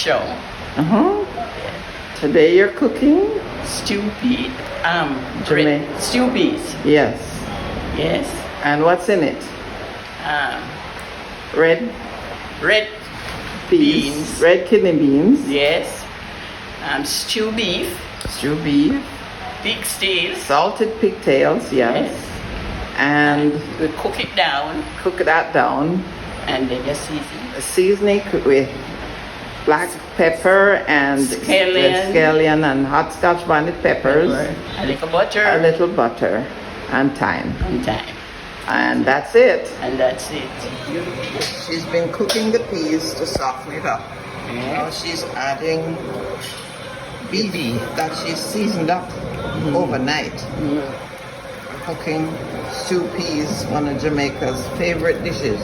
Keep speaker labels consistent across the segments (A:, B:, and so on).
A: Chung.
B: Today you're cooking?
A: Stew peas.
B: Stew
A: peas.
B: Yes.
A: Yes.
B: And what's in it? Red
A: Beans.
B: Red kidney beans.
A: Yes. Stew beef.
B: Stew beef.
A: Pig's tails.
B: Salted pigtails, yes. And
A: we cook it down.
B: Cook that down.
A: And then just season.
B: Seasoning with black pepper and scallion and hot scotch bonnet peppers.
A: A little butter.
B: A little butter and thyme. And that's it. She's been cooking the peas to soften it up. Now she's adding beef that she's seasoned up overnight. Cooking stew peas, one of Jamaica's favorite dishes.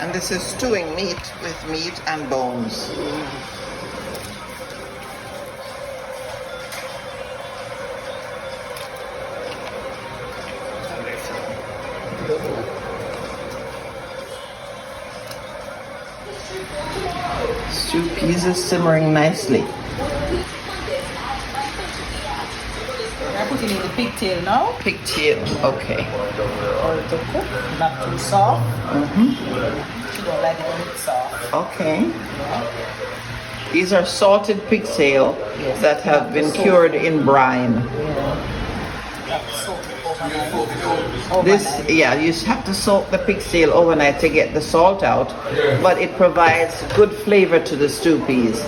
B: And this is stewing meat with meat and bones. Stew peas is simmering nicely.
C: I'm putting in the pigtail now.
B: Pigtail, okay.
C: Or to cook, not too soft. She don't like it when it's soft.
B: Okay. These are salted pigtail that have been cured in brine. You have to soak the pigtail overnight to get the salt out, but it provides good flavor to the stew peas.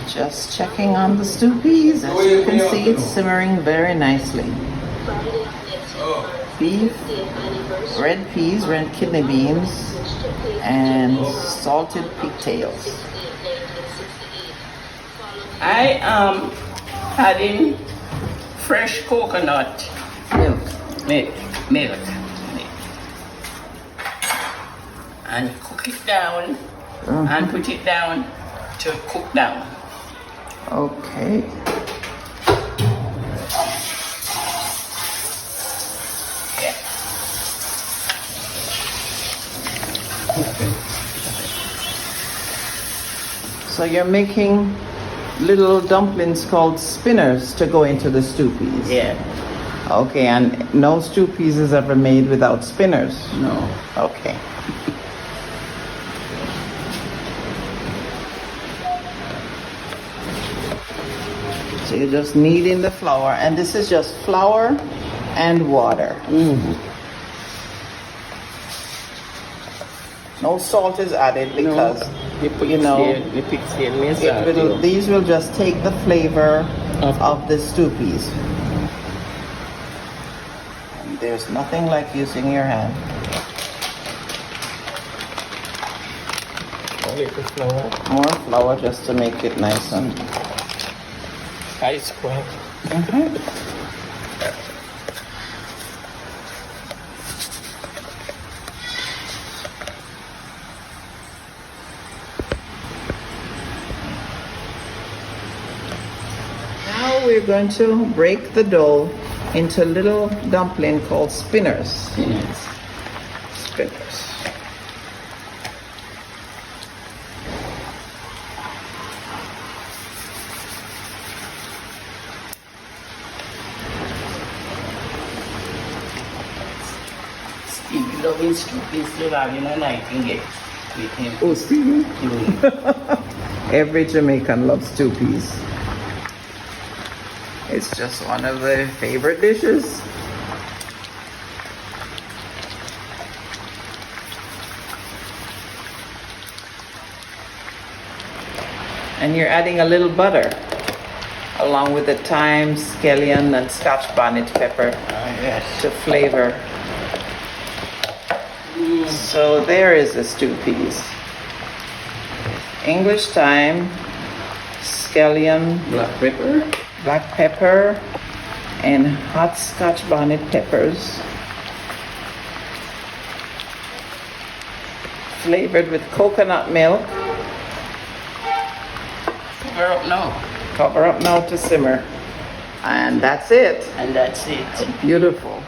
B: Just checking on the stew peas. As you can see, it's simmering very nicely. Beef, red peas, red kidney beans, and salted pigtails.
A: I am adding fresh coconut milk, and cook it down and put it down to cook down.
B: Okay. So you're making little dumplings called spinners to go into the stew peas?
A: Yeah.
B: Okay, and no stew peas is ever made without spinners?
A: No.
B: Okay. So you're just kneading the flour, and this is just flour and water. No salt is added because these will just take the flavor of the stew peas. And there's nothing like using your hand. More flour just to make it nice and
A: Ice cream.
B: Now we're going to break the dough into little dumpling called spinners. Spinners.
A: Loving stew peas still having a nightingale with him.
B: Oh, Stevie? Every Jamaican loves stew peas. It's just one of their favorite dishes. And you're adding a little butter along with the thyme, scallion, and Scotch bonnet pepper to flavor. So there is the stew peas. English thyme, scallion,
A: Black pepper,
B: and hot Scotch bonnet peppers flavored with coconut milk.
A: Cover up now.
B: Cover up now to simmer. And that's it.
A: And that's it.
B: Beautiful.